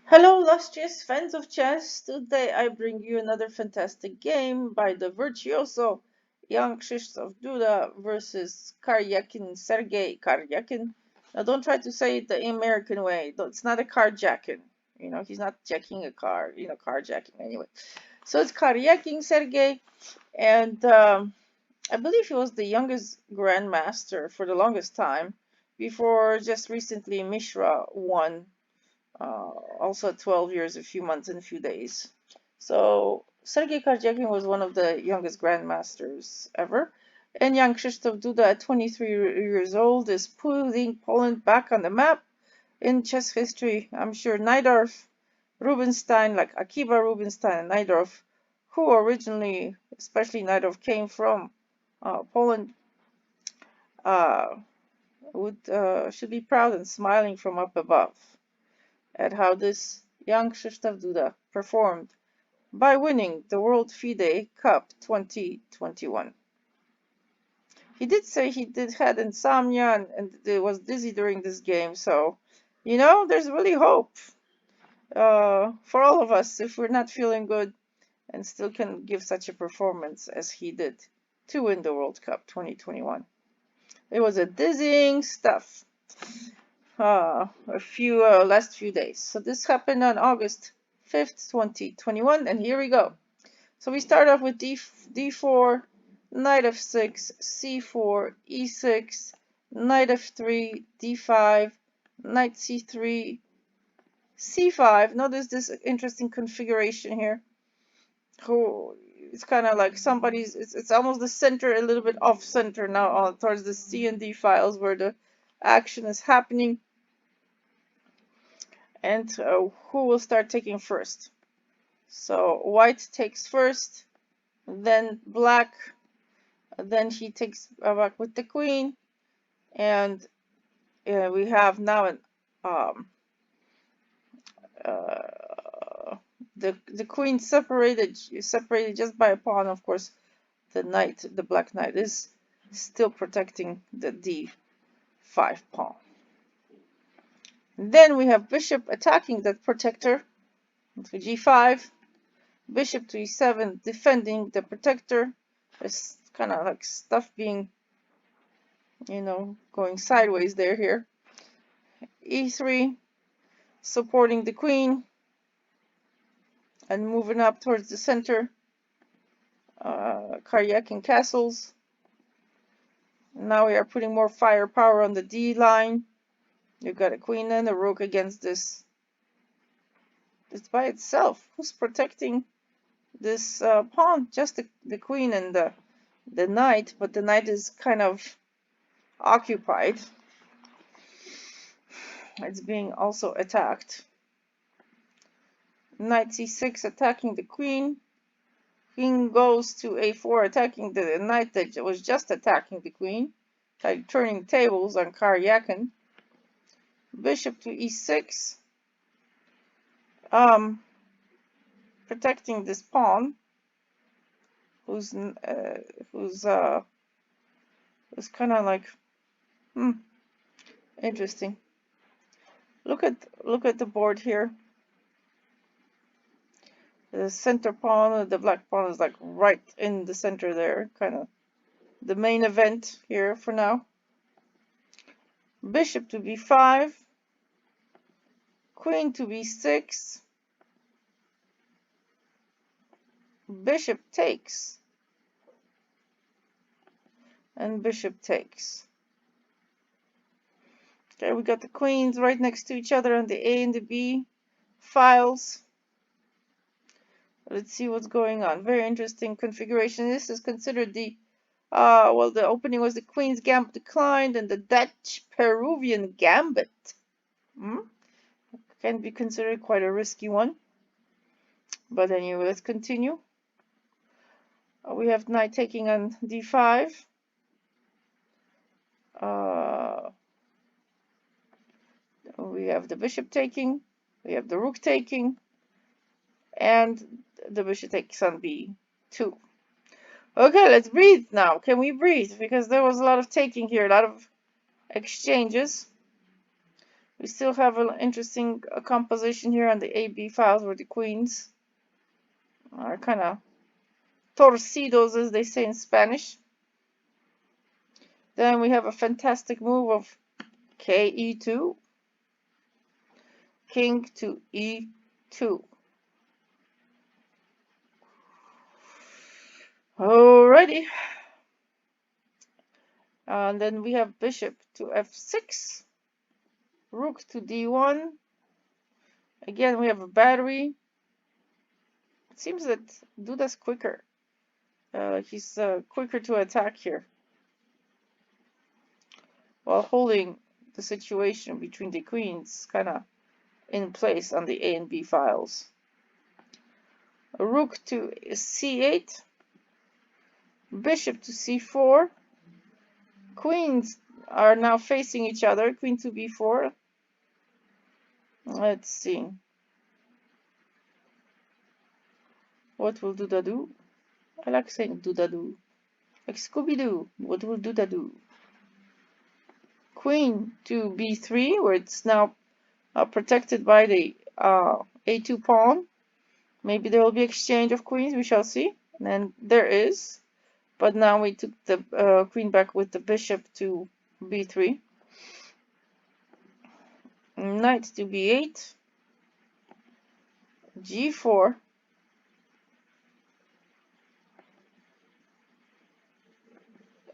Hello, illustrious fans of chess. Today I bring you another fantastic game by the virtuoso jan-krzysztof DUDA versus KARJAKIN Sergei KARJAKIN. Now, don't try to say it the American way. It's not a carjacking. He's not jacking a car. Carjacking anyway. So it's KARJAKIN Sergei, and I believe he was the youngest grandmaster for the longest time, before just recently Mishra won, also 12 years, a few months, and a few days. So Sergei Karjakin was one of the youngest grandmasters ever. And young Krzysztof Duda, at 23 years old, is putting Poland back on the map in chess history. I'm sure Najdorf, Rubinstein, like Akiba Rubinstein and Najdorf, who originally, especially Najdorf, came from Poland, uh, should be proud and smiling from up above at how this young Krzysztof Duda performed by winning the World FIDE Cup 2021. He did say he did had insomnia and was dizzy during this game, so there's really hope for all of us if we're not feeling good and still can give such a performance as he did to win the World Cup 2021. It was a dizzying stuff. Last few days. So this happened on August 5th, 2021, and here we go. So we start off with d4, knight f6, c4, e6, knight f3, d5, knight c3, c5. Notice this interesting configuration here. It's kind of like it's almost the center, a little bit off center now, towards the C and D files where the action is happening. And who will start taking first? So white takes first, then black, then he takes back with the queen, and we have now an the queen separated just by a pawn. Of course, the black knight is still protecting the d5 pawn. Then we have bishop attacking that protector to g5, bishop to e7 defending the protector. There's kind of like stuff being, going sideways here. e3 supporting the queen and moving up towards the center. Karjakin castles. Now we are putting more firepower on the d line. You've got a queen and a rook against this. It's by itself. Who's protecting this pawn? Just the queen and the knight, but the knight is kind of occupied. It's being also attacked. Knight c6 attacking the queen. Queen goes to a4 attacking the knight that was just attacking the queen. Like turning tables on Karjakin. Bishop to e6. Protecting this pawn, who's kind of like interesting. Look at the board here. The center pawn, the black pawn, is like right in the center there, kind of the main event here for now. Bishop to b5, queen to b6, bishop takes, and bishop takes. Okay, we got the queens right next to each other on the A and the B files. Let's see what's going on. Very interesting configuration. This is considered the opening was the Queen's Gambit declined and the Dutch-Peruvian Gambit. Can be considered quite a risky one. But anyway, let's continue. We have knight taking on d5. We have the bishop taking. We have the rook taking. And the bishop takes on b2. Okay, let's breathe now. Can we breathe? Because there was a lot of taking here, a lot of exchanges. We still have an interesting composition here on the AB files where the queens are kind of torcidos, as they say in Spanish. Then we have a fantastic move of KE2, king to E2. Alrighty. And then we have bishop to F6, rook to D1. Again, we have a battery. It seems that Duda's quicker. He's quicker to attack here, while holding the situation between the queens kind of in place on the A and B files. A rook to C8, bishop to C4. Queens are now facing each other, queen to B4. Let's see. What will Duda do? I like saying Duda do. Like Scooby-Doo. What will Duda do? Queen to B3, where it's now protected by the A2 pawn. Maybe there will be exchange of queens, we shall see. And there is. But now we took the queen back with the bishop to B3. Knight to B8. G4.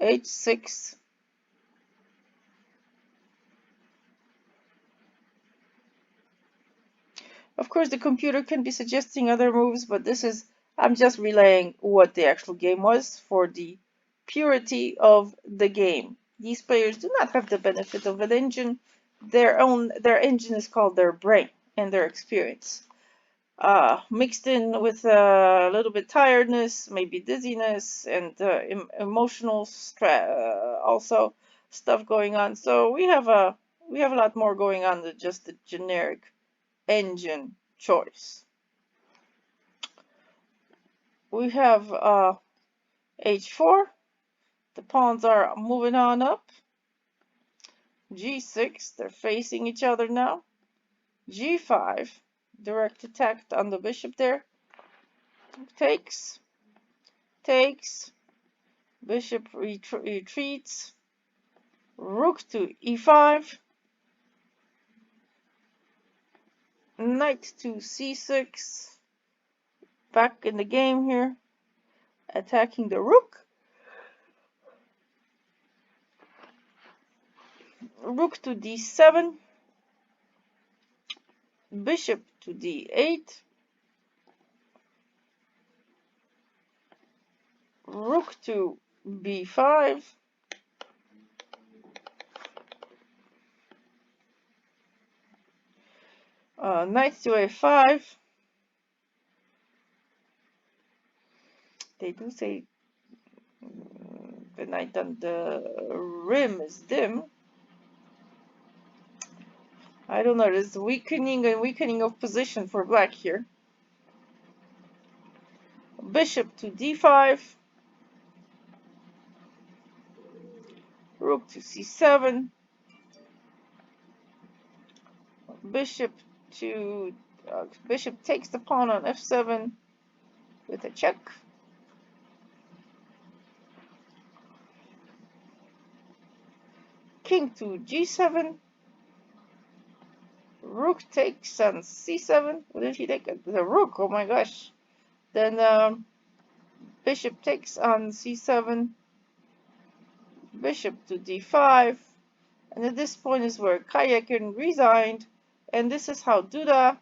H6. Of course, the computer can be suggesting other moves, but I'm just relaying what the actual game was for the purity of the game. These players do not have the benefit of an engine. Their engine is called their brain and their experience. Mixed in with a little bit tiredness, maybe dizziness, and emotional stress, also stuff going on. So we have a lot more going on than just the generic engine choice. We have H4. The pawns are moving on up. G6. They're facing each other now. G5. Direct attack on the bishop there. Takes. Bishop retreats. Rook to E5. Knight to C6. Back in the game here. Attacking the rook. Rook to D7. Bishop to D8. Rook to B5. Knight to A5. They do say the knight on the rim is dim. I don't know, there's weakening and weakening of position for black here. Bishop to D5. Rook to C7. Bishop takes the pawn on F7 with a check. King to G7. Rook takes on C7. What did he take? The rook. Oh my gosh. Then bishop takes on C7. Bishop to D5. And at this point is where KARJAKIN resigned. And this is how Duda,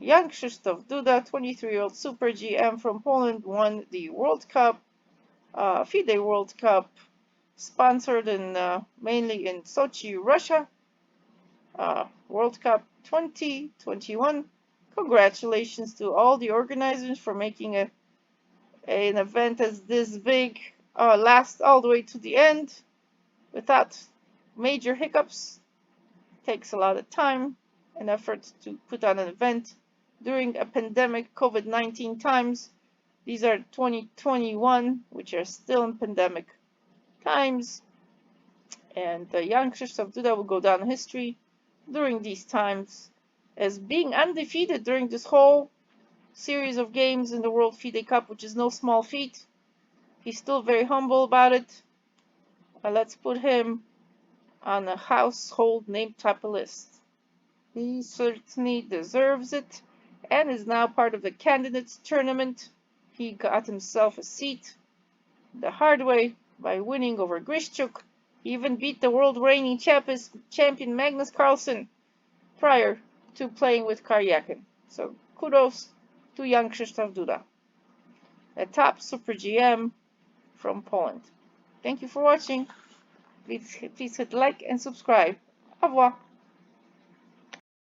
Jan-Krzysztof Duda, 23-year-old Super GM from Poland, won the World Cup, FIDE World Cup, sponsored mainly in Sochi, Russia. World Cup 2021. Congratulations to all the organizers for making an event as this big last all the way to the end without major hiccups. Takes a lot of time and effort to put on an event during a pandemic, COVID-19 times. These are 2021, which are still in pandemic times. And Jan-Krzysztof Duda will go down in history during these times, as being undefeated during this whole series of games in the World FIDE Cup, which is no small feat. He's still very humble about it. Let's put him on a household name type of list. He certainly deserves it and is now part of the candidates tournament. He got himself a seat the hard way by winning over Grishchuk. He even beat the world reigning champion Magnus Carlsen prior to playing with Karjakin. So kudos to jan-krzysztof DUDA, a top super GM from Poland. Thank you for watching. Please hit like and subscribe. Au revoir.